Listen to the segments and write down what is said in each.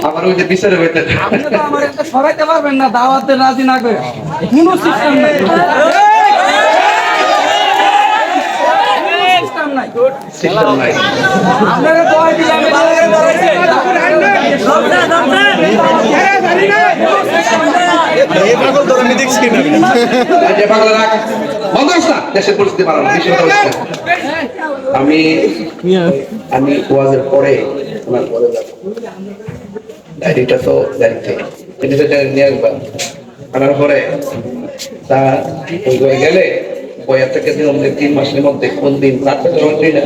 আমার ওই যে বিচারে হইতে আপনি তো আমার একটা সরাইতে পারবেন না দাওয়াতে রাজি না করে কোনো সিস্টেম নাই সিস্টেম নাই সিস্টেম নাই। আপনারা দোয়া দিলে আমি এই পাগল তোরা আমি দেখছি না এই যে পাগলা রাখ বন্ধ করছ না, দেশের পরিস্থিতি ভালো না, বেশি কথা বলছ না। আমি আমি ওয়াজের পরে ওনার পরে যাব। ডায়েরিটা তো ডায়েরিতে এটা নিয়ে আসবেন, আনার পরে তা ওই হয়ে গেলে বইয়া থেকে দিন আমাদের 3 মাসের মধ্যে কোন দিন রাত্রে জমা দিই না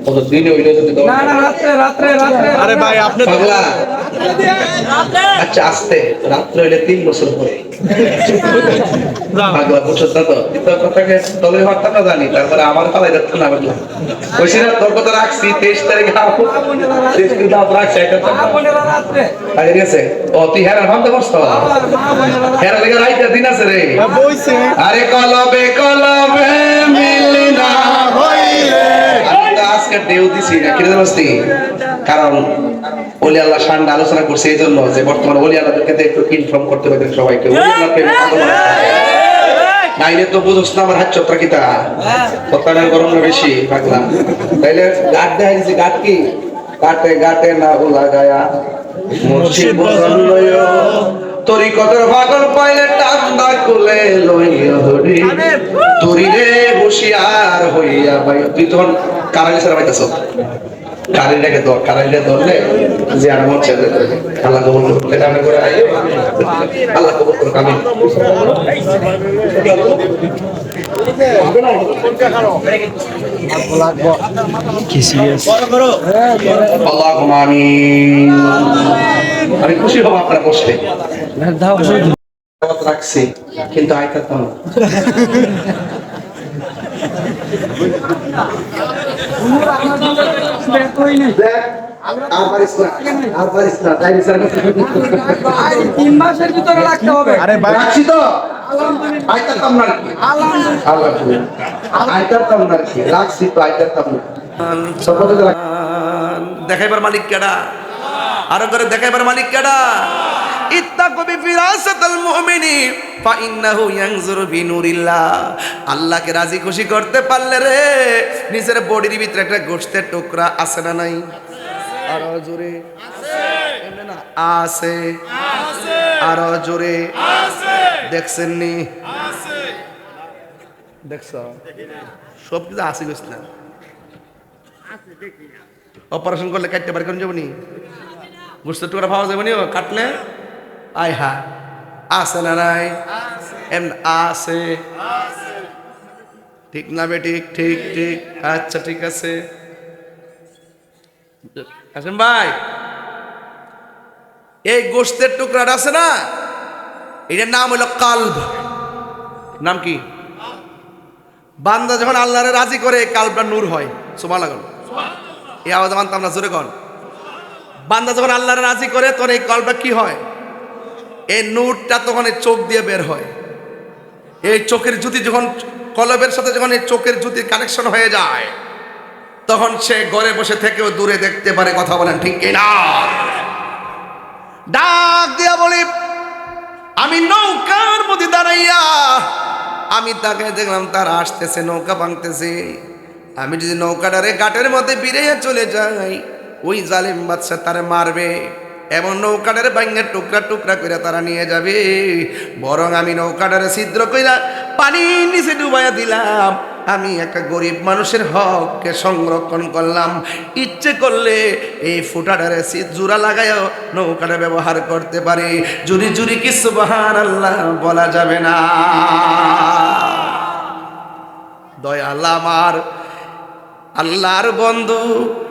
কত দিনে হইলো যদি না না রাত্রে রাত্রে রাত্রে আরে ভাই আপনি পাগলা আচ্ছা আসতে রাত্রে হইলে 3 বছর পরে পাগলা বুঝছ না তো কিন্তু কথাকে তবে ভাবতাম না জানি তারপরে আমার পালাই যাচ্ছে না বুঝলাম কইছি না তোর কথা রাখছি 23 তারিখে আপু 23 তারিখে আপু রাখছি এটা তো আপনারা রাত্রে আগে গেছে ও তুই হেরার ভাবতে পারছ আমার মা বোনেরা হেরা লেগে রাইতে দিন আছে রে বইছে আরে কলবে কলবে মিলনা হইলে আমি তো আজকে দেউ দিছি না কি জানোসি কারণ ওলি আল্লাহ শানটা আলোচনা করছে এই জন্য যে বর্তমানে ওলি আল্লাহদেরকে একটু ইনফর্ম করতে হবে সবাইকে ওলি আল্লাহ প্রেমে পাগল নাইলে তো বুঝছ না আমার হাত চত্রা কিতা কথাটা গরম না বেশি পাগলা তাইলে গাট দেখাই দিছি গাট কি গাটে গাটে না ও লাগায়া মুর্শিদ বদন লইও তরিকতের পাগল পাইলে টান্দা কুলে লইয়া ধরি তোরি রে হুশিয়ার হইয়া ভাই তুই তখন কারালি সারা পাইতাছ কারালিটাকে ধর কারালিটা ধরলে যে আর মন ছেড়ে দেবে আল্লাহ কবুল করলে কামে করে আইও আল্লাহ কবুল করুক আমিন আল্লাহুম্মা আমিন আমি খুশি হব আপনারা বসলে দাওয়াত রাখছি কিন্তু আইতাম না কই নাই দেখ আর পারিস না তাই বিচার করতে 3 মাসের ভিতরে রাখতে হবে আরে ভাই রাখছি তো আইতাম না কি আল্লাহ আইতাম না কি রাখছি তো আইতাম না সবতে দেখাইবার মালিক কেডা আর করে দেখাইবার মালিক কেডা ইত্তাকু বিফিরাসাতিল মুমিনি ফাইন্নাহু ইয়ানজুরু বিনুরিল্লাহ আল্লাহকে রাজি খুশি করতে পারলে রে নিজের বডির ভিতরে একটা গোশতের টুকরা আছে না নাই আরো জোরে আছে এমন না আছে আছে আরো জোরে আছে দেখছেন নি আছে দেখছো সব কিছু আছে গছ না আছে দেখি অপারেশন করলে কাটতে পারে কোন যাবনি গোশতের টুকরা পাওয়া যাবে নি কাটলে আয় হা আছে না নাই এমন আছে ঠিক না বে ঠিক ঠিক ঠিক আচ্ছা ঠিক আছে আসেন ভাই এই গোশতের টুকরাটা আছে না এটার নাম হলো কালব নাম কি বান্দা যখন আল্লাহরে রাজি করে কালবটা নূর হয় সুবহানাল্লাহ এই আওয়াজ মানতাম না জোরে কর বান্দা যখন আল্লাহরে রাজি করে তখন এই কালবটা কি হয় এই নূরটা তখন এই চোখ দিয়ে বের হয় এই চোখের জ্যোতি যখন কলবের সাথে যখন এই চোখের জ্যোতির কানেকশন হয়ে যায় তখন সে ঘরে বসে থেকেও দূরে দেখতে পারে কথা বলেন ঠিক কিনা ডাক দিয়া বলি আমি নৌকার মধ্যে দাঁড়াইয়া আমি তাকে দেখলাম তারা আসতেছে নৌকা ভাঙতেছে আমি যদি নৌকাটারে ঘাটের মধ্যে বিড়াইয়া চলে যাই ওই জালিম বাদশা তারে মারবে এমন নৌকাটারে ভাঙে টুকরা টুকরা করে তারা নিয়ে যাবে বরং আমি নৌকাটারে ছিদ্র কইরা পানির নিচে ডুবাইয়া দিলাম আমি একটা গরিব মানুষের হককে সংরক্ষণ করলাম ইচ্ছে করলে এই ফুটাটারে জোড়া লাগাইও নৌকাটা ব্যবহার করতে পারি জুরি জুরি কি সুবহানাল্লাহ বলা যাবে না দয়াল আমার আল্লাহর বন্ধু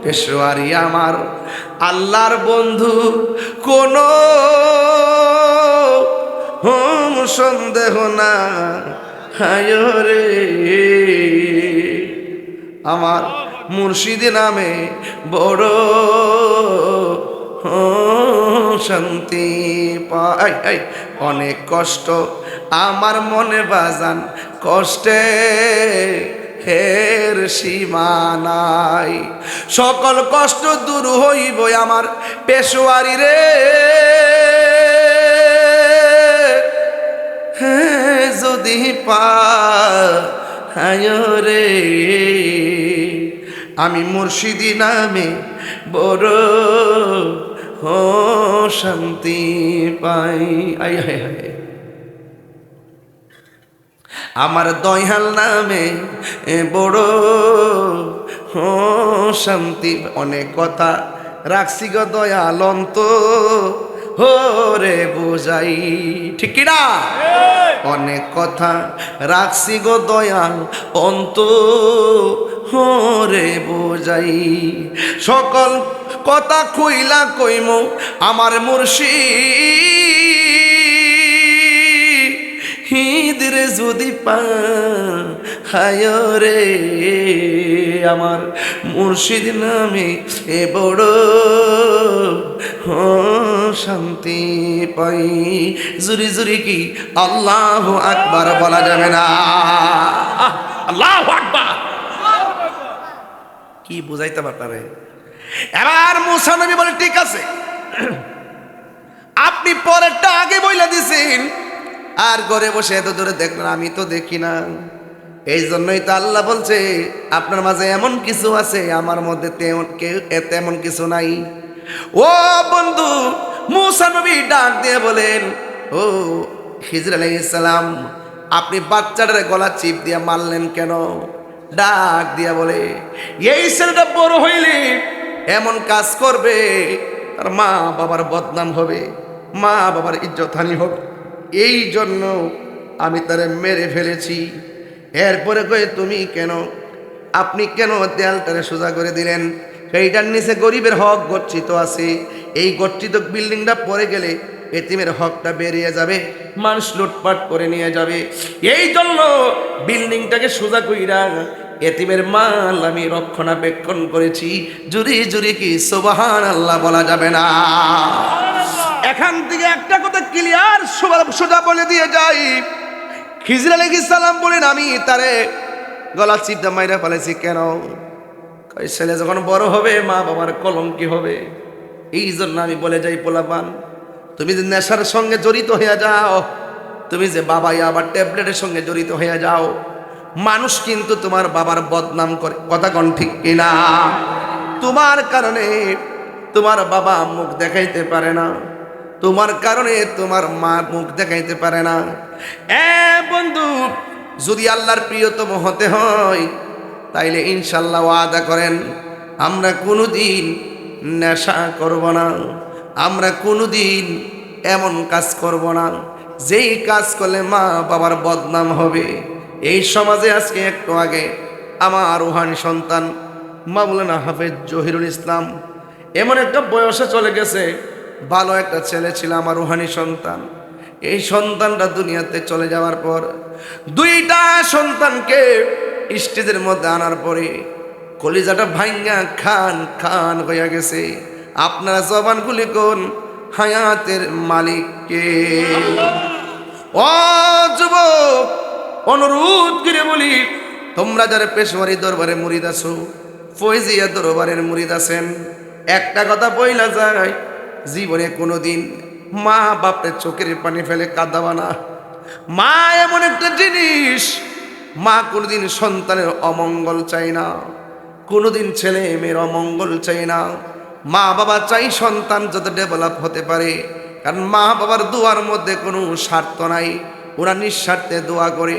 পেশোয়ারি আমার আল্লাহর বন্ধু কোনো সন্দেহ না হায় রে আমার মুর্শিদ নামে বড় শান্তি পাই অনেক কষ্ট আমার মনে বাজান কষ্টে হের সীমানাই, সকল কষ্ট দূর হইব আমার পেশোয়ারি রে, যদি পায় রে, আমি মুর্শিদি নামে বড় শান্তি পাই। আই হায় হায়, আমার দয়াল নামে বড় শান্তি। অনেক কথা রাখছি গো দয়াল অন্ত হরে বোঝাই, ঠিক কিনা? অনেক কথা রাখছি গো দয়াল অন্ত হরে বোঝাই, সকল কথা কইলা কইম আমার মুর্শিদ রে, যদি পায় রে, আমার মুর্শিদ নামে এ বড় শান্তি পাই। জুরি জুরি কি আল্লাহু আকবার বলা যাবে না? আল্লাহু আকবার কি বুঝাইতে পারে? এবার মুসা নবী বলে ঠিক আছে, আপনি পরেরটা আগে বইলা দিছেন, আর ঘরে বসে এত দূরে দেখলেন, আমি তো দেখি না। এই জন্যই তো আল্লাহ বলছে আপনার মাঝে এমন কিছু আছে, আমার মধ্যে তেমন কিছু নাই। ও বন্ধু, মুসা নবী ডাক দিয়ে বলেন, ও খিজর আলাইহিস সালাম, আপনি বাচ্চাটার গলা চিপ দিয়ে মারলেন কেন? ডাক দিয়া বলে, এই ছেলেটা বড় হইলে এমন কাজ করবে, তার মা বাবার বদনাম হবে, মা বাবার ইজ্জতহানি হবে, এই জন্য আমি তারে মেরে ফেলেছি। এরপরে কয়ে তুমি কেন, আপনি কেন দেয়ালটারে সোজা করে দিলেন? সেইটার নিচে গরিবের হক গচ্ছিত আছে, এই গচ্ছিত বিল্ডিংটা পড়ে গেলে এতিমের হকটা বেরিয়ে যাবে, মানুষ লুটপাট করে নিয়ে যাবে, এই জন্য বিল্ডিংটাকে সোজা কইরা এতিমের মাল আমি রক্ষণাবেক্ষণ করেছি। জুরি জুরি কি সুবহানাল্লাহ বলা যাবে না? এখান থেকে একটা কথা ক্লিয়ার সোজা বলে দিয়ে যাই, খিজর আলাইহিস সালাম বলেন, আমি তারে গলা চিপটা মাইরা ফেলেছি কেন? ছেলে যখন বড় হবে মা বাবার কলঙ্কি হবে, এই জন্য আমি বলে যাই, পোলাপান তুমি যে নেশার সঙ্গে জড়িত হয়ে যাও, তুমি যে বাবাই আবার ট্যাবলেটের সঙ্গে জড়িত হয়ে যাও, মানুষ কিন্তু তোমার বাবার বদনাম করে, কথা কোন ঠিক কিনা? তোমার কারণে তোমার বাবা মুখ দেখাইতে পারে না, তোমার কারণে তোমার মা মুখ দেখাইতে পারে না। বন্ধু, যদি আল্লাহর প্রিয়তম হতে হয় তাইলে ইনশাল্লাহ ওয়াদা করেন, আমরা কোনোদিন নেশা করব না, আমরা কোনোদিন এমন কাজ করব না যেই কাজ করলে মা বাবার বদনাম হবে। এই সমাজে আজকে একটু আগে আমার রুহানি সন্তান মাওলানা হাফেজ জহিরুল ইসলাম এমন একটা বয়সে চলে গেছে, ভালো একটা ছেলে ছিল আমার রুহানি সন্তান। এই সন্তানটা দুনিয়াতে চলে যাওয়ার পর দুইটা সন্তানকে স্টেজের মধ্যে আনার পরে কলিজাটা ভাঙ্গা খান খান হইয়া গেছে। আপনারা জবানগুলি কোন হায়াতের মালিককে? ও যুবক, অনুরোধ করে বলি, তোমরা যারা পেশোয়ারি দরবারে মুরিদ আছো, ফয়জিয়া দরবারের মুরিদ আছেন, একটা কথা বইলা যায়, জীবনে কোনোদিন মা বাপের চোখের পানি ফেলে কাঁদাবা না। মা এমন একটা জিনিস, মা কোনোদিন সন্তানের অমঙ্গল চাই না, কোনোদিন ছেলে মেয়ের অমঙ্গল চাই না। মা বাবা চাই সন্তান যত ডেভেলপ হতে পারে, কারণ মা বাবার দোয়ার মধ্যে কোনো স্বার্থ নাই, ওরা নিঃস্বার্থে দোয়া করে।